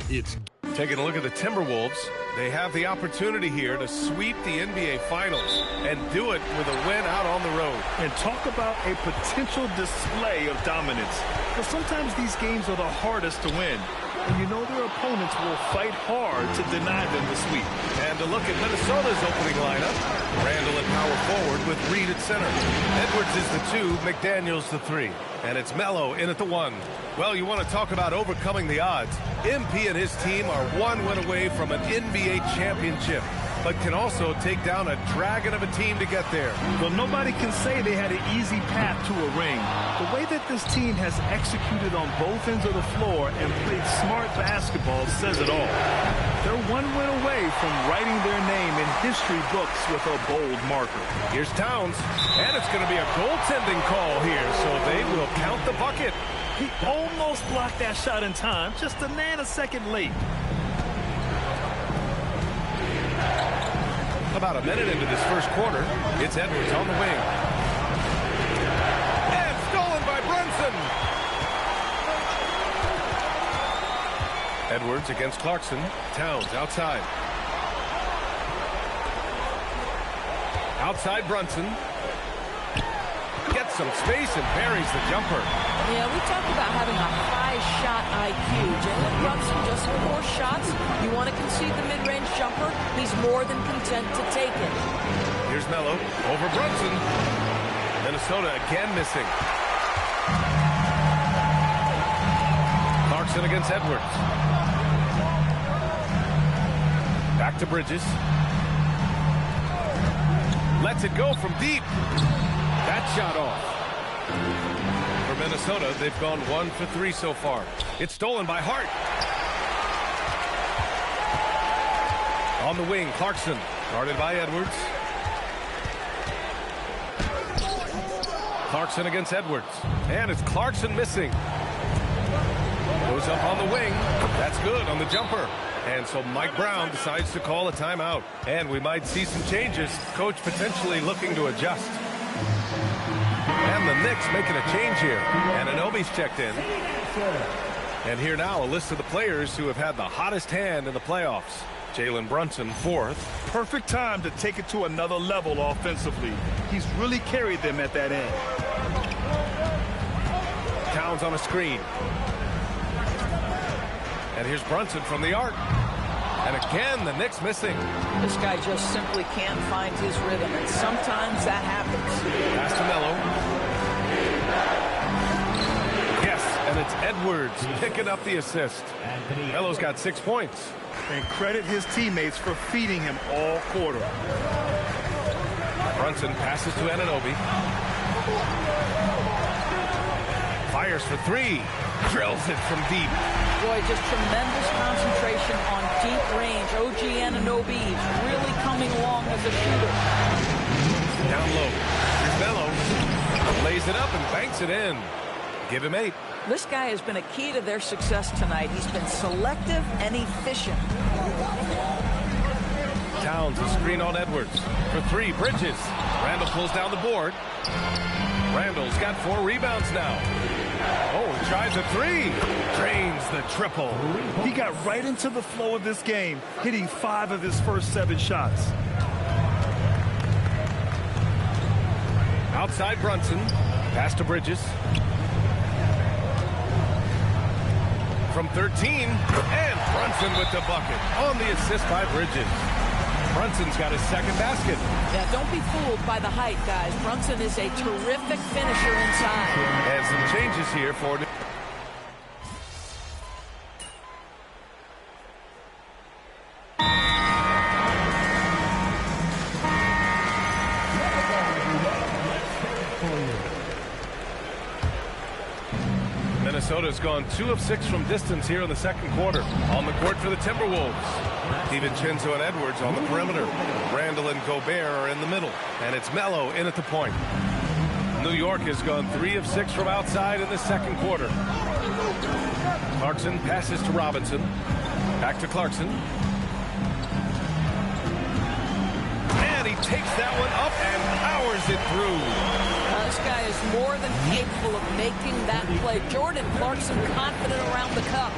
It's taking a look at the Timberwolves. They have the opportunity here to sweep the NBA Finals and do it with a win out on the road. And talk about a potential display of dominance. Because sometimes these games are the hardest to win. And you know their opponents will fight hard to deny them the sweep. And to look at Minnesota's opening lineup, Randall at power forward with Reed at center. Edwards is the 2, McDaniels the 3. And it's Melo in at the 1. Well, you want to talk about overcoming the odds. MP and his team are 1 win away from an NBA championship, but can also take down a dragon of a team to get there. Well, nobody can say they had an easy path to a ring. The way that this team has executed on both ends of the floor and played smart basketball says it all. They're 1 win away from writing their name in history books with a bold marker. Here's Towns, and it's going to be a goaltending call here, so they will count the bucket. He almost blocked that shot in time, just a nanosecond late. About a minute into this first quarter, it's Edwards on the wing. And stolen by Brunson. Edwards against Clarkson. Towns outside. Outside Brunson. Gets some space and buries the jumper. Yeah, we talked about having a high shot IQ. Jalen Brunson just 4 shots. You want to concede the mid-range jumper, he's more than content to take it. Here's Melo over Brunson. Minnesota again missing. Clarkson against Edwards. Back to Bridges. Lets it go from deep. That shot off. For Minnesota, they've gone 1 for 3 so far. It's stolen by Hart. On the wing, Clarkson, guarded by Edwards. Clarkson against Edwards. And it's Clarkson missing. Goes up on the wing. That's good on the jumper. And so Mike Brown decides to call a timeout. And we might see some changes. Coach potentially looking to adjust. And the Knicks making a change here. And Anunoby's checked in. And here now a list of the players who have had the hottest hand in the playoffs. Jalen Brunson, 4th. Perfect time to take it to another level offensively. He's really carried them at that end. Towns on a screen. And here's Brunson from the arc. And again, the Knicks missing. This guy just simply can't find his rhythm, and sometimes that happens. Pass to Melo. Yes, and it's Edwards picking up the assist. Melo's got 6 points. And credit his teammates for feeding him all quarter. Brunson passes to Anunoby. Fires for 3. Drills it from deep. Boy, just tremendous concentration on deep range. OG Anunoby really coming along as a shooter. Down low. Here's Melo. Lays it up and banks it in. Give him 8. This guy has been a key to their success tonight. He's been selective and efficient. Towns a screen on Edwards. For 3, Bridges. Randall pulls down the board. Randall's got 4 rebounds now. Oh, he tries a 3. Drains the triple. He got right into the flow of this game, hitting 5 of his first 7 shots. Outside Brunson. Pass to Bridges. From 13. And Brunson with the bucket. On the assist by Bridges. Brunson's got his 2nd basket. Yeah, don't be fooled by the height, guys. Brunson is a terrific finisher inside. And some changes here for... Minnesota's gone 2 of 6 from distance here in the second quarter. On the court for the Timberwolves. DiVincenzo and Edwards on the perimeter. Randall and Gobert are in the middle. And it's Melo in at the point. New York has gone 3 of 6 from outside in the second quarter. Clarkson passes to Robinson. Back to Clarkson. And he takes that one up and powers it through. This guy is more than capable of making that play. Jordan Clarkson confident around the cup.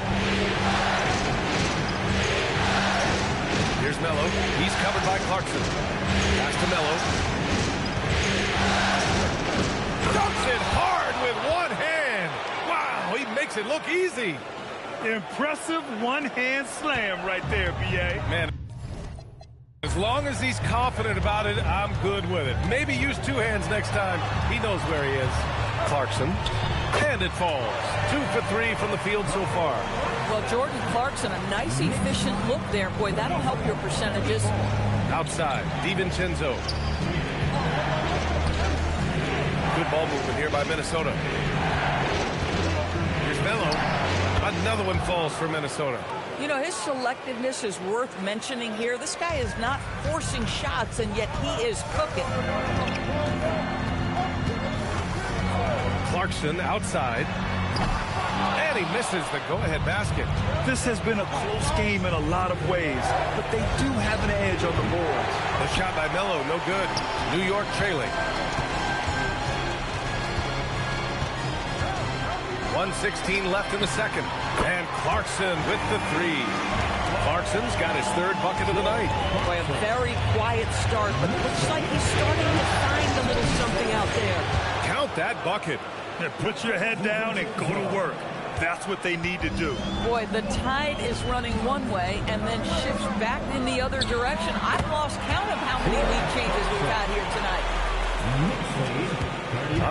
Mello. He's covered by Clarkson. Pass to Mello. Dumps it hard with one hand. Wow, he makes it look easy. Impressive one-hand slam right there, B.A. Man, as long as he's confident about it, I'm good with it. Maybe use two hands next time. He knows where he is. Clarkson. And it falls. 2 for 3 from the field so far. Well, Jordan Clarkson, a nice, efficient look there. Boy, that'll help your percentages. Outside, DiVincenzo. Good ball movement here by Minnesota. Here's Mello. Another one falls for Minnesota. You know, his selectiveness is worth mentioning here. This guy is not forcing shots, and yet he is cooking. Clarkson outside. And he misses the go-ahead basket. This has been a close game in a lot of ways, but they do have an edge on the boards. The shot by Mello, no good. New York trailing. 1:16 left in the second. And Clarkson with the three. Clarkson's got his third bucket of the night. Boy, a very quiet start, but it looks like he's starting to find a little something out there. Count that bucket. And put your head down and go to work. That's what they need to do. Boy, the tide is running one way and then shifts back in the other direction. I've lost count of how many lead changes we've had here tonight.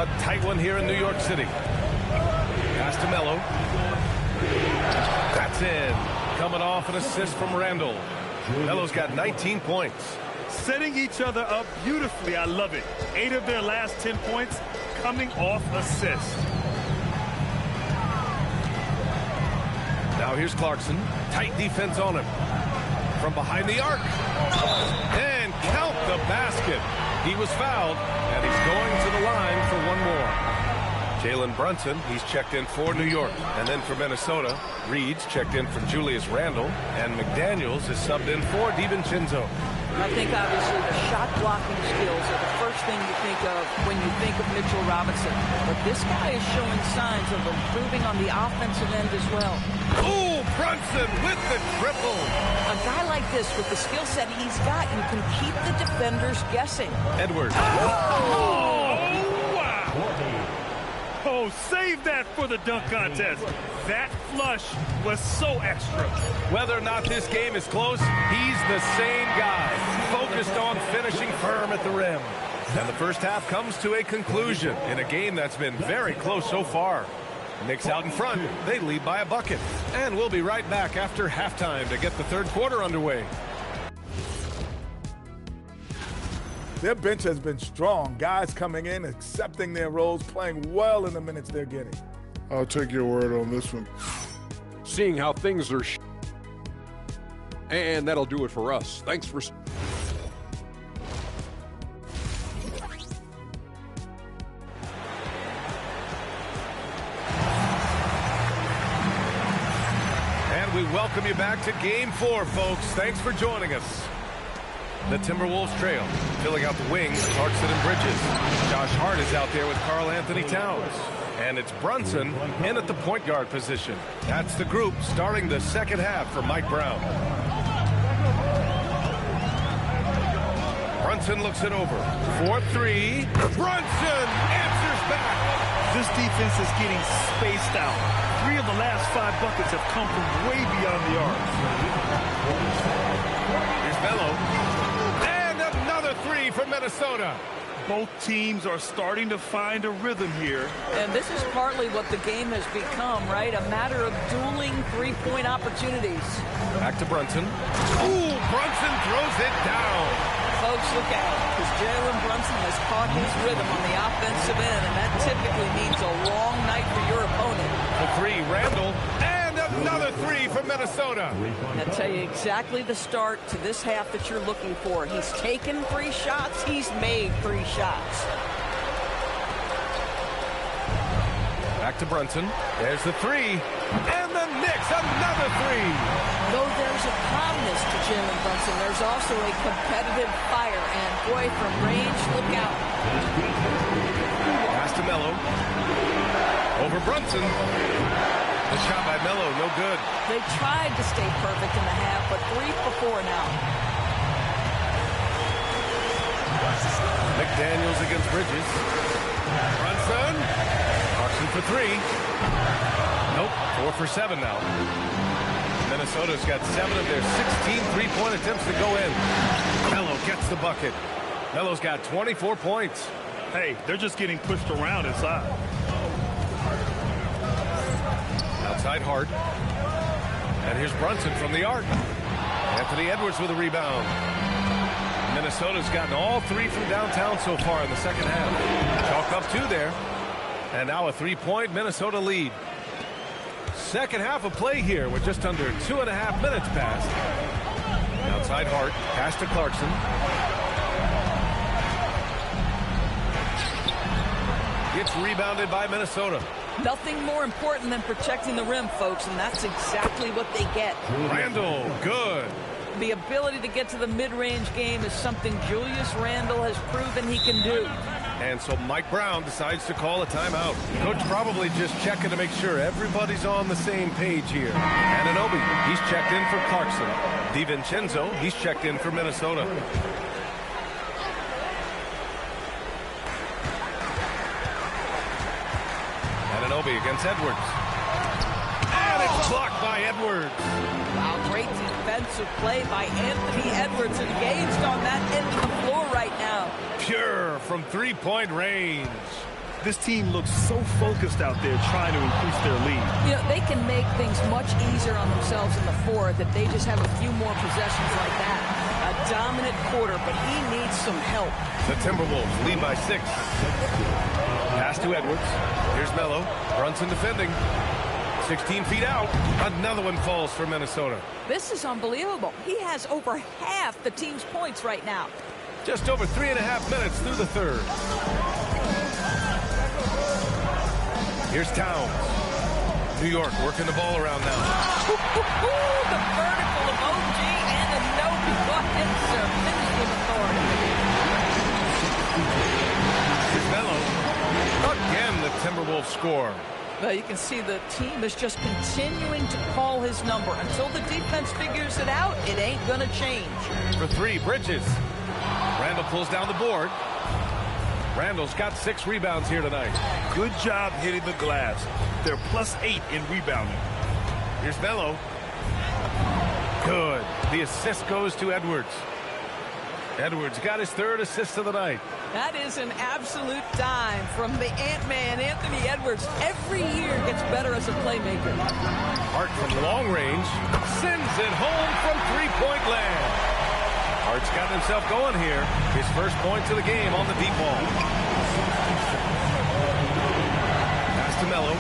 A tight one here in New York City. Pass to Mello. That's in. Coming off an assist from Randall. Mello's got 19 points. Setting each other up beautifully. I love it. 8 of their last 10 points coming off assist. Now here's Clarkson. Tight defense on him. From behind the arc. And count the basket. He was fouled, and he's going to the line for one more. Jalen Brunson, he's checked in for New York. And then for Minnesota, Reed's checked in for Julius Randle. And McDaniels is subbed in for DiVincenzo. I think obviously the shot blocking skills are the first thing you think of when you think of Mitchell Robinson. But this guy is showing signs of improving on the offensive end as well. Ooh, Brunson with the triple. A guy like this with the skill set he's got, you can keep the defenders guessing. Edwards. Oh, wow. Oh, save that for the dunk contest. That flush was so extra. Whether or not this game is close, he's the same guy, focused on finishing firm at the rim. And the first half comes to a conclusion in a game that's been very close so far. Knicks out in front. They lead by a bucket. And we'll be right back after halftime to get the third quarter underway. Their bench has been strong. Guys coming in, accepting their roles, playing well in the minutes they're getting. I'll take your word on this one. Seeing how things are and that'll do it for us. Thanks for... And we welcome you back to Game 4, folks. Thanks for joining us. The Timberwolves trail, filling out the wings, Clarkson and Bridges. Josh Hart is out there with Karl Anthony Towns. And it's Brunson in at the point guard position. That's the group starting the second half for Mike Brown. Brunson looks it over. 4-3. Brunson answers back. This defense is getting spaced out. 3 of the last 5 buckets have come from way beyond the arc. Here's Mello. And another 3 from Minnesota. Both teams are starting to find a rhythm here. And this is partly what the game has become, right? A matter of dueling three-point opportunities. Back to Brunson. Ooh, Brunson throws it down. Folks, look out, because Jalen Brunson has caught his rhythm on the offensive end, and that typically means a long night for your opponent. The 3, Randall. And another 3 from Minnesota. I'll tell you exactly the start to this half that you're looking for. He's taken 3 shots. He's made 3 shots. Back to Brunson. There's the 3. And the Knicks, another 3. Though there's a calmness to Jalen Brunson, there's also a competitive fire. And, boy, from range, look out. Pass to Mello. Over Brunson. The shot by Mello, no good. They tried to stay perfect in the half, but 3 for 4 now. McDaniels against Bridges. Brunson. Clarkson for 3. Nope, 4 for 7 now. Minnesota's got 7 of their 16 three-point attempts to go in. Melo gets the bucket. Melo's got 24 points. Hey, they're just getting pushed around inside. Outside Hart. And here's Brunson from the arc. Anthony Edwards with a rebound. Minnesota's gotten all 3 from downtown so far in the second half. Chalk up 2 there. And now a 3-point Minnesota lead. Second half of play here with just under 2.5 minutes passed. Outside Hart. Pass to Clarkson. It's rebounded by Minnesota. Nothing more important than protecting the rim, folks, and that's exactly what they get. Randle, good. The ability to get to the mid-range game is something Julius Randle has proven he can do. And so Mike Brown decides to call a timeout. Coach probably just checking to make sure everybody's on the same page here. Anunoby, he's checked in for Clarkson. DiVincenzo, he's checked in for Minnesota. Anunoby against Edwards. And it's blocked by Edwards. Wow, great defensive play by Anthony Edwards, engaged on that end of the floor right now. Pure from three-point range. This team looks so focused out there trying to increase their lead. You know, they can make things much easier on themselves in the fourth if they just have a few more possessions like that. A dominant quarter, but he needs some help. The Timberwolves lead by 6. Pass to Edwards. Here's Melo. Brunson defending. 16 feet out. Another one falls for Minnesota. This is unbelievable. He has over half the team's points right now. Just over 3.5 minutes through the third. Here's Towns. New York working the ball around now. The vertical of OG and Anunoby. Go ahead, sir. Finish with authority. Here's Melo. Again, the Timberwolves score. Well, you can see the team is just continuing to call his number. Until the defense figures it out, it ain't going to change. For 3, Bridges. Randle pulls down the board. Randle's got 6 rebounds here tonight. Good job hitting the glass. They're +8 in rebounding. Here's Melo. Good. The assist goes to Edwards. Edwards got his 3rd assist of the night. That is an absolute dime from the Ant-Man, Anthony Edwards. Every year gets better as a playmaker. Hart from long range sends it home from three-point land. Hart's got himself going here. His first points of the game on the deep ball. Pass to Melo.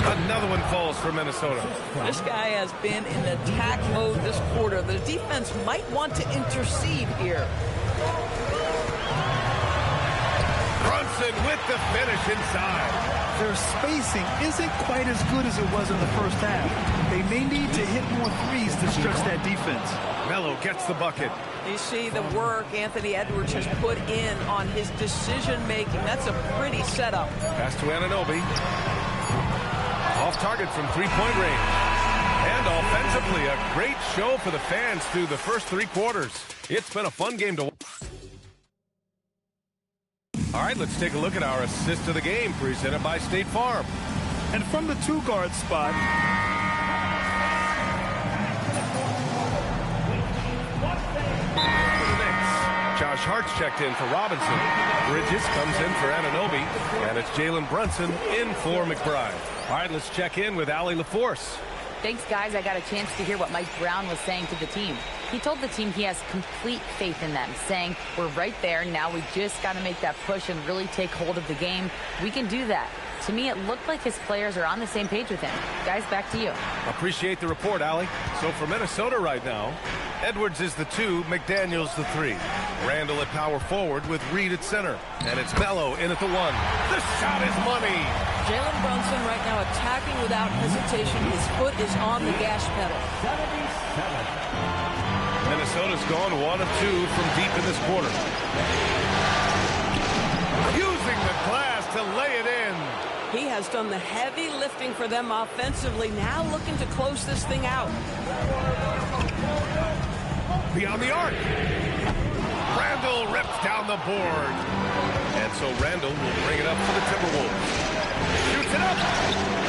Another one falls for Minnesota. This guy has been in attack mode this quarter. The defense might want to intercede here. Brunson with the finish inside. Their spacing isn't quite as good as it was in the first half. They may need to hit more threes to stretch that defense. Melo gets the bucket. You see the work Anthony Edwards has put in on his decision-making. That's a pretty setup. Pass to Anunoby. Off target from three-point range. And offensively, a great show for the fans through the first 3 quarters. It's been a fun game to watch. All right, let's take a look at our assist of the game presented by State Farm. And from the 2-guard spot, Josh Hart's checked in for Robinson. Bridges comes in for Anunoby. And it's Jalen Brunson in for McBride. All right, let's check in with Allie LaForce. Thanks, guys. I got a chance to hear what Mike Brown was saying to the team. He told the team he has complete faith in them, saying, we're right there. Now we just got to make that push and really take hold of the game. We can do that. To me, it looked like his players are on the same page with him. Guys, back to you. Appreciate the report, Allie. So for Minnesota right now, Edwards is the 2, McDaniels the 3. Randle at power forward with Reed at center. And it's Melo in at the 1. The shot is money. Jalen Brunson right now attacking without hesitation. His foot is on the gas pedal. Minnesota's gone 1 of 2 from deep in this quarter. Using the glass to lay it in. He has done the heavy lifting for them offensively. Now looking to close this thing out. Beyond the arc. Randall rips down the board. And so Randall will bring it up for the Timberwolves. Shoots it up.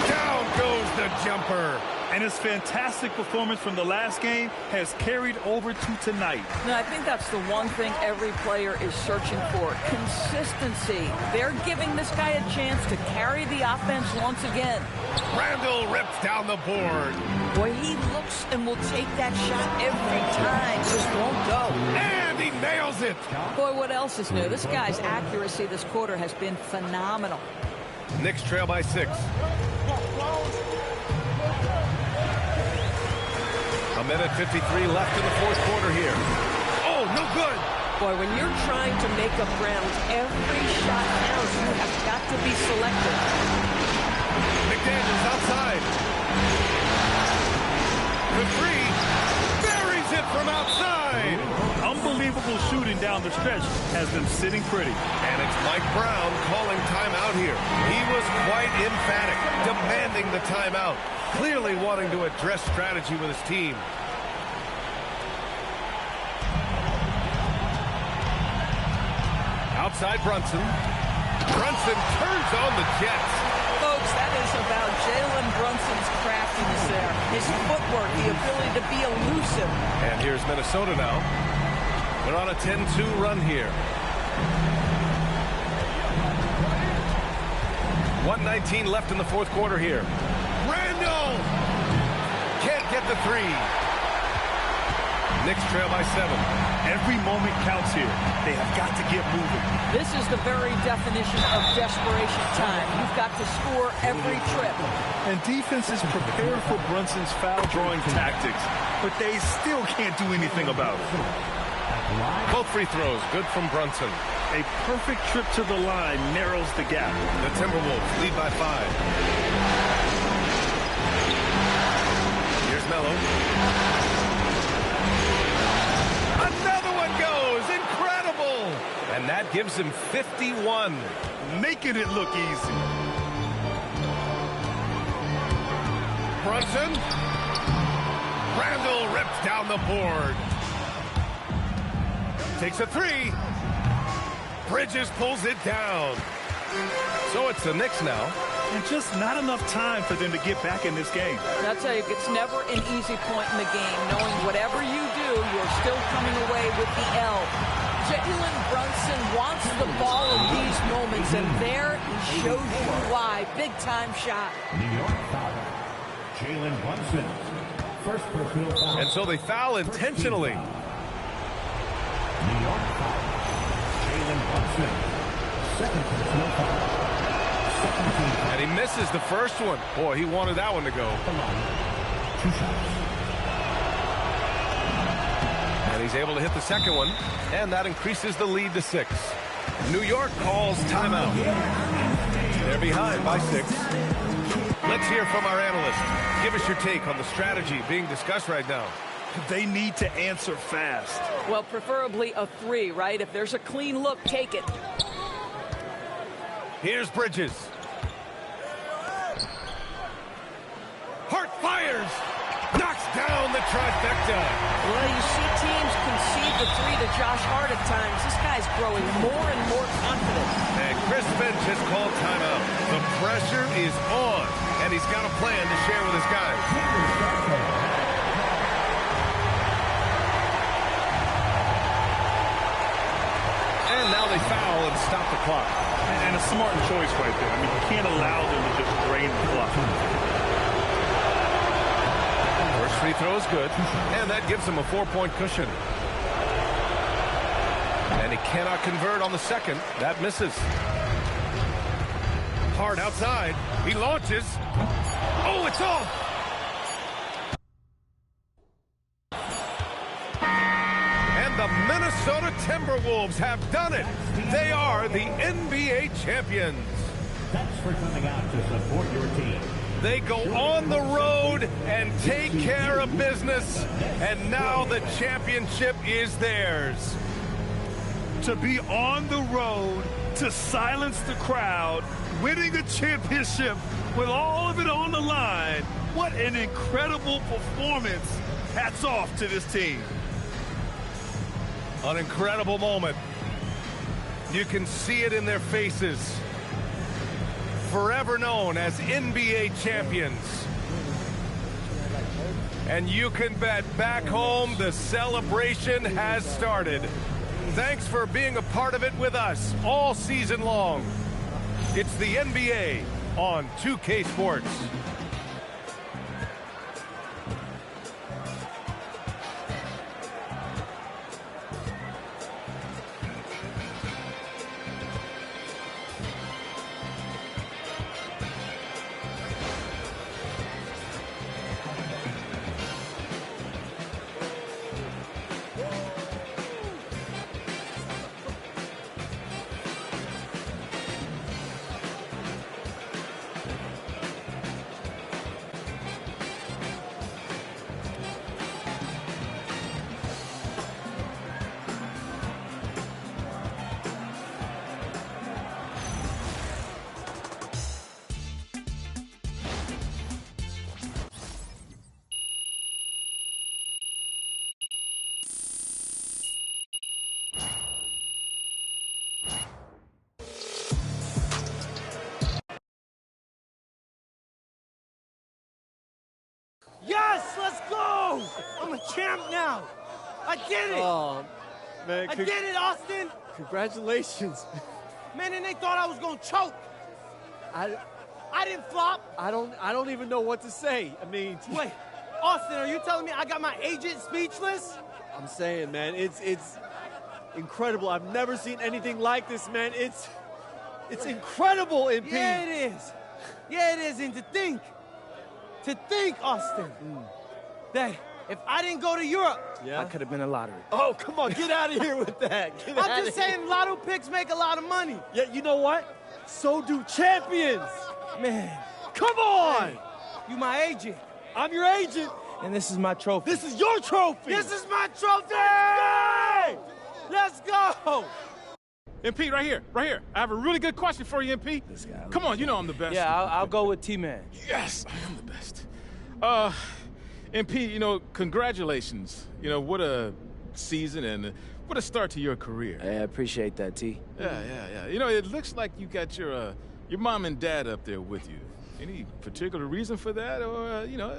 Down goes the jumper. And his fantastic performance from the last game has carried over to tonight. No, I think that's the one thing every player is searching for. Consistency. They're giving this guy a chance to carry the offense once again. Randall rips down the board. Boy, he looks and will take that shot every time. Just won't go. And he nails it. Boy, what else is new? This guy's accuracy this quarter has been phenomenal. Knicks trail by 6. A minute 53 left in the fourth quarter here. Oh, no good. Boy, when you're trying to make up ground, every shot counts. You have got to be selective. McDaniels outside. The three. Buries it from outside. Unbelievable shooting down the stretch has them sitting pretty. And it's Mike Brown calling timeout here. He was quite emphatic, demanding the timeout. Clearly wanting to address strategy with his team. Outside Brunson. Brunson turns on the Jets. Folks, that is about Jalen Brunson's craftiness there. His footwork, the ability to be elusive. And here's Minnesota now. They're on a 10-2 run here. 1:19 left in the fourth quarter here. Randall! Can't get the three. Knicks trail by 7. Every moment counts here. They have got to get moving. This is the very definition of desperation time. You've got to score every trip. And defenses prepare for Brunson's foul-drawing tactics, but they still can't do anything about it. Both free throws, good from Brunson. A perfect trip to the line narrows the gap. The Timberwolves lead by 5. Here's Melo. Another one goes. Incredible. And that gives him 51. Making it look easy. Brunson. Randall rips down the board. Takes a three. Bridges pulls it down. So it's the Knicks now. And just not enough time for them to get back in this game. And I'll tell you, it's never an easy point in the game, knowing whatever you do, you're still coming away with the L. Jalen Brunson wants the ball in these moments, and there he shows you why. Big-time shot. New York foul. Jalen Brunson. First personal foul. And so they foul intentionally. New York foul. Jalen Brunson. Second personal foul. And he misses the first one. Boy, he wanted that one to go. 2 shots. And he's able to hit the second one. And that increases the lead to 6. New York calls timeout. They're behind by 6. Let's hear from our analyst. Give us your take on the strategy being discussed right now. They need to answer fast. Well, preferably a 3, right? If there's a clean look, take it. Here's Bridges. Hart fires. Knocks down the trifecta. Well, you see teams concede the 3 to Josh Hart at times. This guy's growing more and more confident. And Chris Finch has called timeout. The pressure is on, and he's got a plan to share with his guys. And now they foul and stop the clock. And a smart choice right there. I mean, you can't allow them to just drain the clock. First free throw is good, and that gives him a 4-point cushion. And he cannot convert on the second. That misses. Hard outside. He launches. Oh, it's off. And the Minnesota Timberwolves have done it. They are the NBA champions. Thanks for coming out to support your team. They go on the road and take care of business, and now the championship is theirs. To be on the road, to silence the crowd, winning a championship with all of it on the line. What an incredible performance. Hats off to this team. An incredible moment. You can see it in their faces. Forever known as NBA champions. And you can bet back home the celebration has started. Thanks for being a part of it with us all season long. It's the NBA on 2K Sports. Yes, let's go! I'm a champ now. I did it. Oh, man. I did it, Austin. Congratulations. Man, and they thought I was going to choke. I didn't flop. I don't even know what to say. I mean, wait, Austin, are you telling me I got my agent speechless? I'm saying, man, it's incredible. I've never seen anything like this, man. It's incredible, MP. Yeah, it is. Yeah, it is. And to think, Austin, that if I didn't go to Europe, I could have been a lottery. Oh, come on, get out of here with that. I'm just saying lotto picks make a lot of money. Yeah, you know what? So do champions. Man. Come on. Hey, you my agent. I'm your agent. And this is my trophy. This is your trophy. This is my trophy. Let's go. MP, right here. I have a really good question for you, MP. Come on, you know I'm the best. Yeah, I'll go with T-Man. Yes, I am the best. MP, you know, congratulations. You know, what a season and what a start to your career. I appreciate that, T. Yeah. You know, it looks like you got your mom and dad up there with you. Any particular reason for that, or, you know?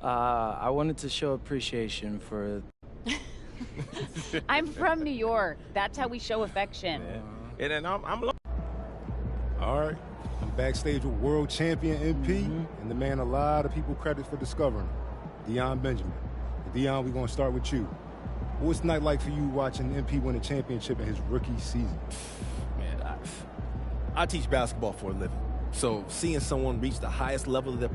I wanted to show appreciation for... I'm from New York. That's how we show affection. And then I'm all right. I'm backstage with world champion MP, and the man a lot of people credit for discovering him, Dion Benjamin. And Dion, we're going to start with you. What's the night like for you watching MP win a championship in his rookie season? Man, I teach basketball for a living. So seeing someone reach the highest level of their